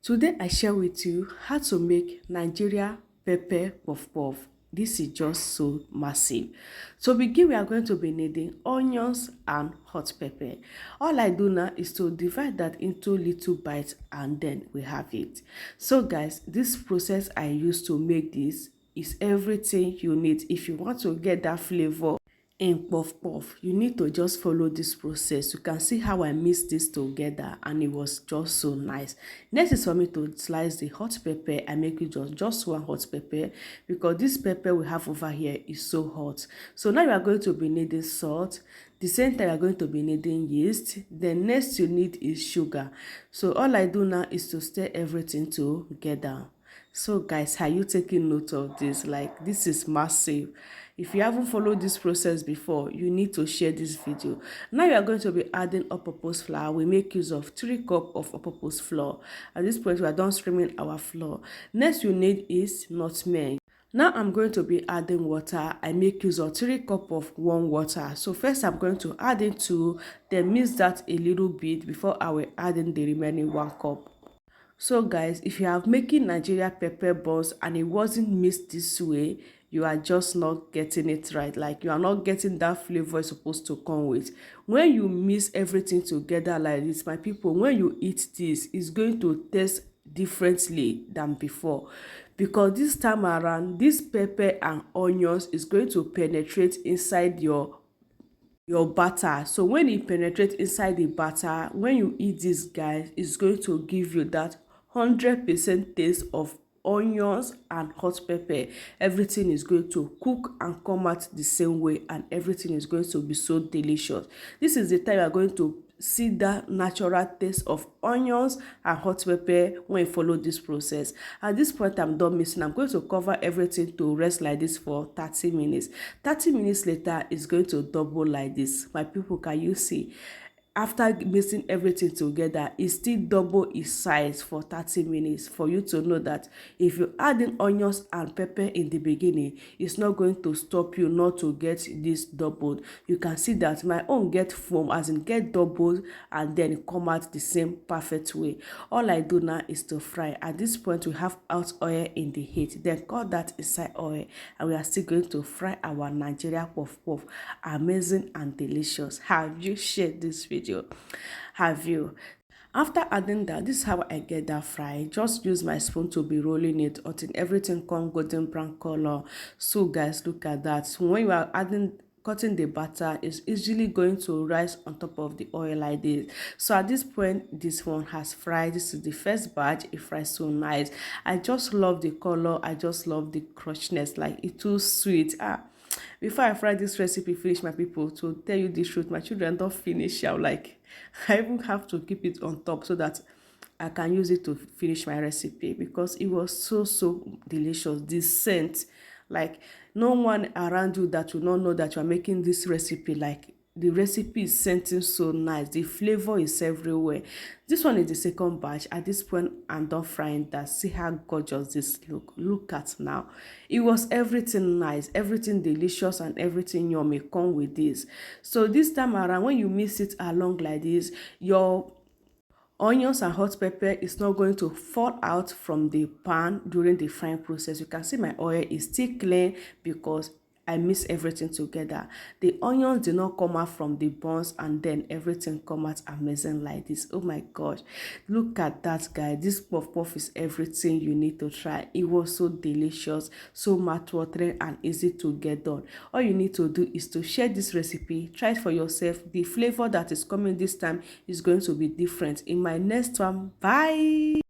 Today I share with you how to make Nigeria pepper puff puff. This is just so massive. To begin, we are going to be needing onions and hot pepper. All I do now is to divide that into little bites and then we have it. So guys, this process I use to make this is everything you need if you want to get that flavor in puff puff. You need to just follow this process. You can see how I mixed this together and it was just so nice. Next is for me to slice the hot pepper. I make it just one hot pepper because this pepper we have over here is so hot. So now you are going to be needing salt. The same time you are going to be needing yeast. Then next you need is sugar. So all I do now is to stir everything together. So guys, are you taking note of this? Like, this is massive. If you haven't followed this process before, you need to share this video. Now you are going to be adding all-purpose flour. We make use of 3 cups of all-purpose flour. At this point, we are done streaming our flour. Next you need is nutmeg. Now I'm going to be adding water. I make use of 3 cups of warm water. So first I'm going to add in 2, then mix that a little bit before I will add in the remaining 1 cup. So guys, if you are making Nigeria pepper buns and it wasn't mixed this way, you are just not getting it right. Like, you are not getting that flavor it's supposed to come with. When you mix everything together like this, my people, when you eat this, it's going to taste differently than before, because this time around this pepper and onions is going to penetrate inside your batter. So when it penetrates inside the batter, when you eat this guys, it's going to give you that 100% taste of onions and hot pepper. Everything is going to cook and come out the same way, and everything is going to be so delicious. This is the time you are going to see that natural taste of onions and hot pepper when you follow this process. At this point, I'm done mixing. I'm going to cover everything to rest like this for 30 minutes. 30 minutes later, it's going to double like this. My people, can you see? After mixing everything together, it still double its size for 30 minutes, for you to know that if you add in onions and pepper in the beginning, it's not going to stop you not to get this doubled. You can see that my own get foam, as in get doubled, and then come out the same perfect way. All I do now is to fry. At this point, we have hot oil in the heat, then cut that inside oil, and we are still going to fry our Nigeria puff puff. Amazing and delicious. Have you shared this video? Have you? After adding that, this is how I get that fry. Just use my spoon to be rolling it until everything come golden brown color. So guys, look at that. So when you are cutting the batter, is easily going to rise on top of the oil like this. So at this point, this one has fried. This is the first batch. It fries so nice. I just love the color. I just love the crunchiness. Like, it's too sweet. Before I fry this recipe finish, my people, to tell you the truth, my children don't finish. I'm like, I even have to keep it on top so that I can use it to finish my recipe, because it was so delicious. This scent, like, no one around you that will not know that you are making this recipe. Like, the recipe is scenting so nice, the flavor is everywhere. This one is the second batch. At this point, I'm done frying that. See how gorgeous this look at now. It was everything nice, everything delicious, and everything yummy come with this. So this time around, when you mix it along like this, your onions and hot pepper is not going to fall out from the pan during the frying process. You can see my oil is still clean because I mix everything together. The onions did not come out from the buns, and then everything come out amazing like this. Oh my gosh, look at that guy. This puff puff is everything you need to try. It was so delicious, so mouth-watering, and easy to get done. All you need to do is to share this recipe, try it for yourself. The flavor that is coming this time is going to be different. In my next one, bye.